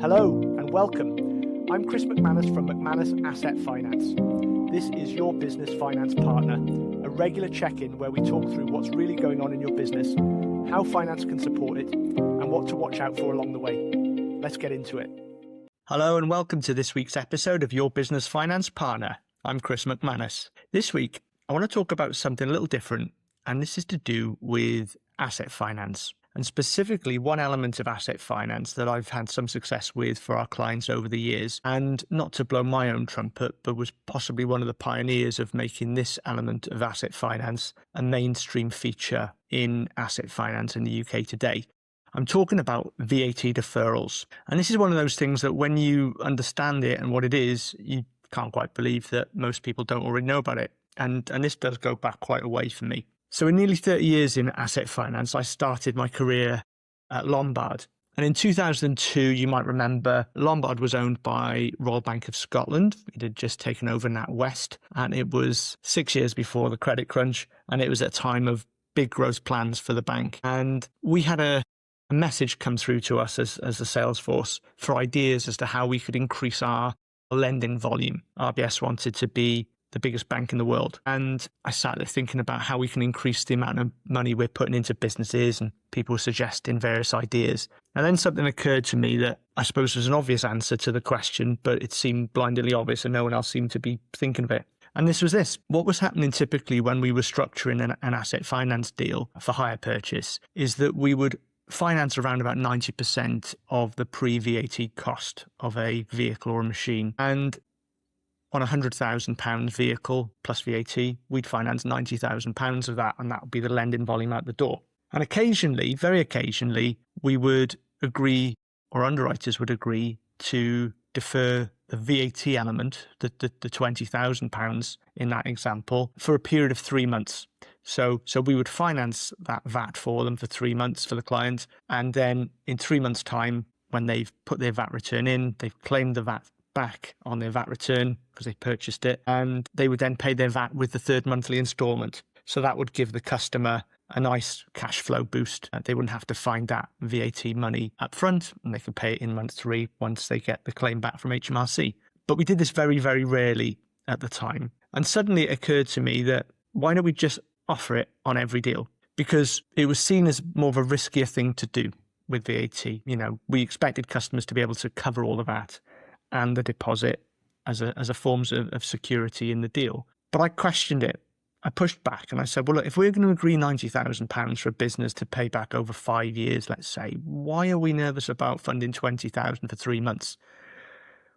Hello and welcome. I'm Chris McManus from McManus Asset Finance. This is your business finance partner, a regular check-in where we talk through what's really going on in your business, how finance can support it, and what to watch out for along the way. Let's get into it. Hello and welcome to this week's episode of Your Business Finance Partner. I'm Chris McManus. This week, I want to talk about something a little different, and this is to do with asset finance. And specifically one element of asset finance that I've had some success with for our clients over the years, and not to blow my own trumpet, but was possibly one of the pioneers of making this element of asset finance a mainstream feature in asset finance in the UK today. I'm talking about VAT deferrals. And this is one of those things that when you understand it and what it is, you can't quite believe that most people don't already know about it. And this does go back quite a way for me. So in nearly 30 years in asset finance, I started my career at Lombard. And in 2002, you might remember, Lombard was owned by Royal Bank of Scotland. It had just taken over NatWest, and it was 6 years before the credit crunch, and it was at a time of big growth plans for the bank. And we had a message come through to us as a sales force for ideas as to how we could increase our lending volume. RBS wanted to be the biggest bank in the world. And I sat there thinking about how we can increase the amount of money we're putting into businesses, and people were suggesting various ideas. And then something occurred to me that I suppose was an obvious answer to the question, but it seemed blindingly obvious and no one else seemed to be thinking of it. And this was this. What was happening typically when we were structuring an asset finance deal for hire purchase is that we would finance around about 90% of the pre-VAT cost of a vehicle or a machine. And on a £100,000 vehicle plus VAT, we'd finance £90,000 of that, and that would be the lending volume out the door. And occasionally, very occasionally, we would agree, or underwriters would agree, to defer the VAT element, the £20,000 in that example, for a period of 3 months. So we would finance that VAT for them for 3 months for the client, and then in 3 months' time, when they've put their VAT return in, they've claimed the VAT back on their VAT return because they purchased it, and they would then pay their VAT with the third monthly instalment. So that would give the customer a nice cash flow boost. They wouldn't have to find that VAT money up front, and they could pay it in month 3 once they get the claim back from HMRC. But we did this very, very rarely at the time. And suddenly it occurred to me that why don't we just offer it on every deal? Because it was seen as more of a riskier thing to do with VAT. You know, we expected customers to be able to cover all of that and the deposit as a forms of security in the deal. But I questioned it. I pushed back and I said, well, look, if we're going to agree £90,000 for a business to pay back over 5 years, let's say, why are we nervous about funding £20,000 for 3 months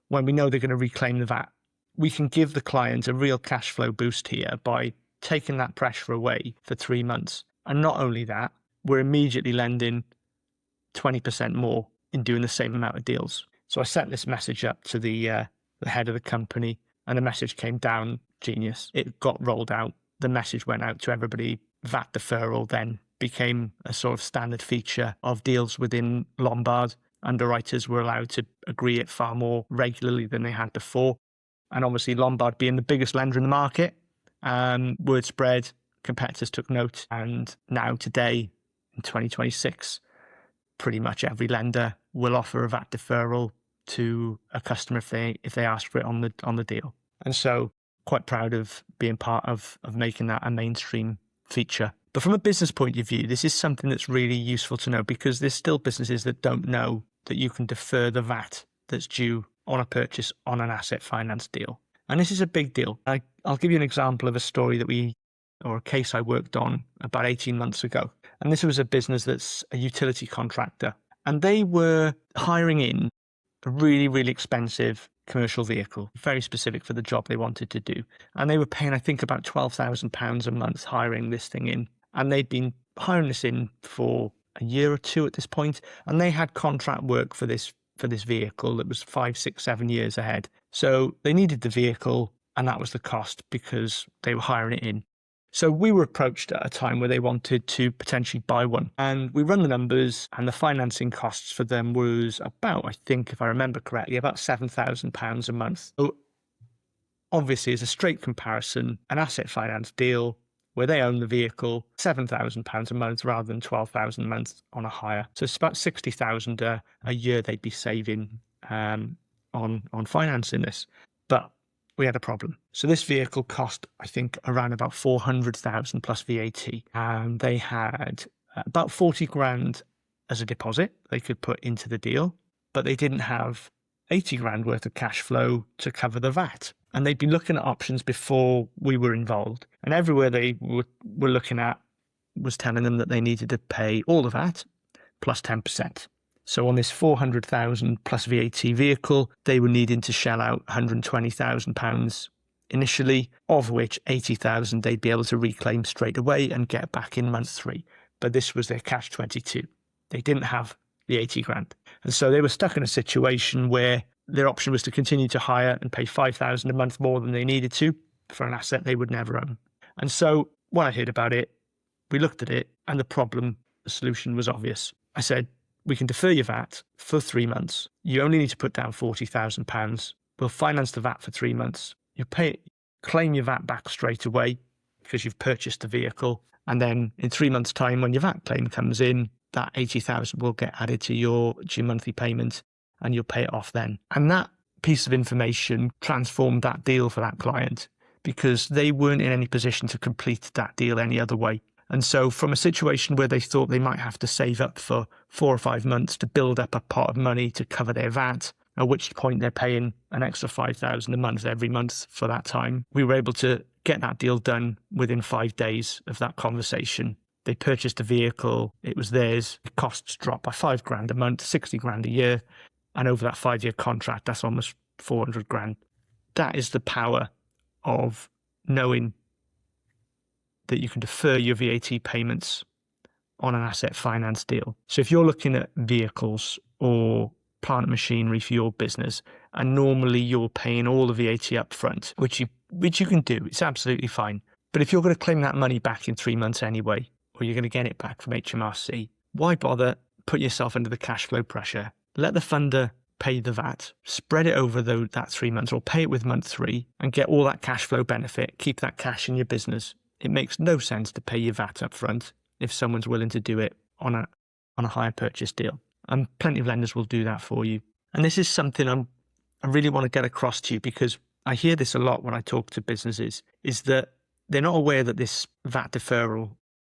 when we know they're going to reclaim the VAT? We can give the client a real cash flow boost here by taking that pressure away for 3 months. And not only that, we're immediately lending 20% more in doing the same amount of deals. So I sent this message up to the head of the company, and the message came down genius. It got rolled out. The message went out to everybody. VAT deferral then became a sort of standard feature of deals within Lombard. Underwriters were allowed to agree it far more regularly than they had before. And obviously Lombard being the biggest lender in the market, word spread, competitors took note. And now today, in 2026, pretty much every lender will offer a VAT deferral to a customer if they ask for it on the deal. And so quite proud of being part of making that a mainstream feature. But from a business point of view, this is something that's really useful to know, because there's still businesses that don't know that you can defer the VAT that's due on a purchase on an asset finance deal. And this is a big deal. I'll give you an example of a story or a case I worked on about 18 months ago. And this was a business that's a utility contractor. And they were hiring in a really, really expensive commercial vehicle, very specific for the job they wanted to do. And they were paying, I think, about £12,000 a month hiring this thing in. And they'd been hiring this in for a year or two at this point. And they had contract work for this vehicle that was 5, 6, 7 years ahead. So they needed the vehicle, and that was the cost because they were hiring it in. So we were approached at a time where they wanted to potentially buy one. And we run the numbers, and the financing costs for them was about, I think, if I remember correctly, about £7,000 a month. So obviously, as a straight comparison, an asset finance deal where they own the vehicle, £7,000 a month rather than £12,000 a month on a hire. So it's about £60,000 a year they'd be saving on financing this. But we had a problem. So this vehicle cost, I think, around about 400,000 plus VAT. And they had about 40 grand as a deposit they could put into the deal, but they didn't have 80 grand worth of cash flow to cover the VAT. And they'd been looking at options before we were involved. And everywhere they were looking at was telling them that they needed to pay all the VAT plus 10%. So on this 400,000 plus VAT vehicle, they were needing to shell out £120,000 initially, of which 80,000 they'd be able to reclaim straight away and get back in month 3. But this was their catch-22. They didn't have the 80 grand. And so they were stuck in a situation where their option was to continue to hire and pay 5,000 a month more than they needed to for an asset they would never own. And so when I heard about it, we looked at it, and the solution was obvious. I said, we can defer your VAT for 3 months. You only need to put down £40,000. We'll finance the VAT for 3 months. You claim your VAT back straight away because you've purchased the vehicle. And then in 3 months' time, when your VAT claim comes in, that 80,000 will get added to your monthly payment, and you'll pay it off then. And that piece of information transformed that deal for that client, because they weren't in any position to complete that deal any other way. And so from a situation where they thought they might have to save up for 4 or 5 months to build up a pot of money to cover their VAT, at which point they're paying an extra 5,000 a month every month for that time, we were able to get that deal done within 5 days of that conversation. They purchased a vehicle, it was theirs, the costs dropped by 5 grand a month, 60 grand a year, and over that 5-year contract, that's almost 400 grand. That is the power of knowing that you can defer your VAT payments on an asset finance deal. So if you're looking at vehicles or plant machinery for your business, and normally you're paying all the VAT up front, which you can do, it's absolutely fine. But if you're going to claim that money back in 3 months anyway, or you're going to get it back from HMRC, why bother put yourself under the cash flow pressure? Let the funder pay the VAT, spread it over that 3 months, or pay it with month 3 and get all that cash flow benefit, keep that cash in your business. It makes no sense to pay your VAT up front if someone's willing to do it on a hire purchase deal. And plenty of lenders will do that for you. And this is something I really want to get across to you, because I hear this a lot when I talk to businesses, is that they're not aware that this VAT deferral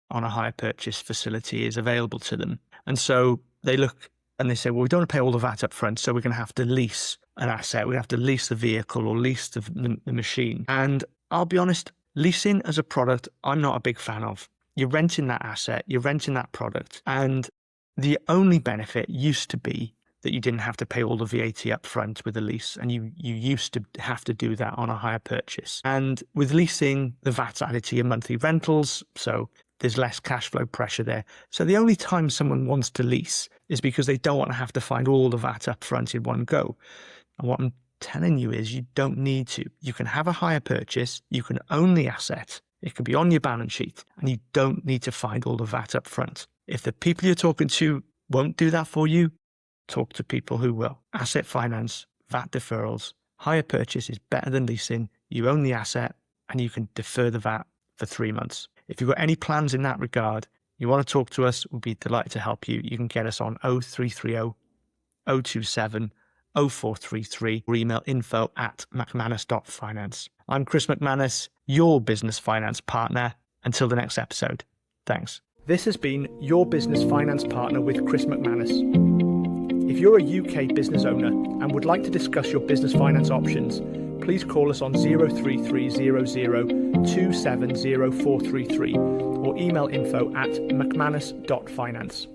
on a hire purchase facility is available to them. And so they look and they say, well, we don't want to pay all the VAT up front, so we're going to have to lease an asset. We have to lease the vehicle or lease the machine. And I'll be honest, leasing as a product, I'm not a big fan of. You're renting that asset, you're renting that product, and the only benefit used to be that you didn't have to pay all the VAT up front with a lease, and you used to have to do that on a hire purchase. And with leasing, the VAT's added to your monthly rentals, so there's less cash flow pressure there. So the only time someone wants to lease is because they don't want to have to find all the VAT up front in one go. And what I'm telling you is you don't need to. You can have a hire purchase, you can own the asset, it can be on your balance sheet, and you don't need to find all the VAT up front. If the people you're talking to won't do that for you, talk to people who will. Asset finance, VAT deferrals, hire purchase is better than leasing. You own the asset and you can defer the VAT for 3 months. If you've got any plans in that regard, you want to talk to us, we'll be delighted to help you. You can get us on 0330 027 0433 or email info@mcmanus.finance. I'm Chris McManus, your business finance partner. Until the next episode. Thanks. This has been your business finance partner with Chris McManus. If you're a UK business owner and would like to discuss your business finance options, please call us on 03300 270433 or email info@mcmanus.finance.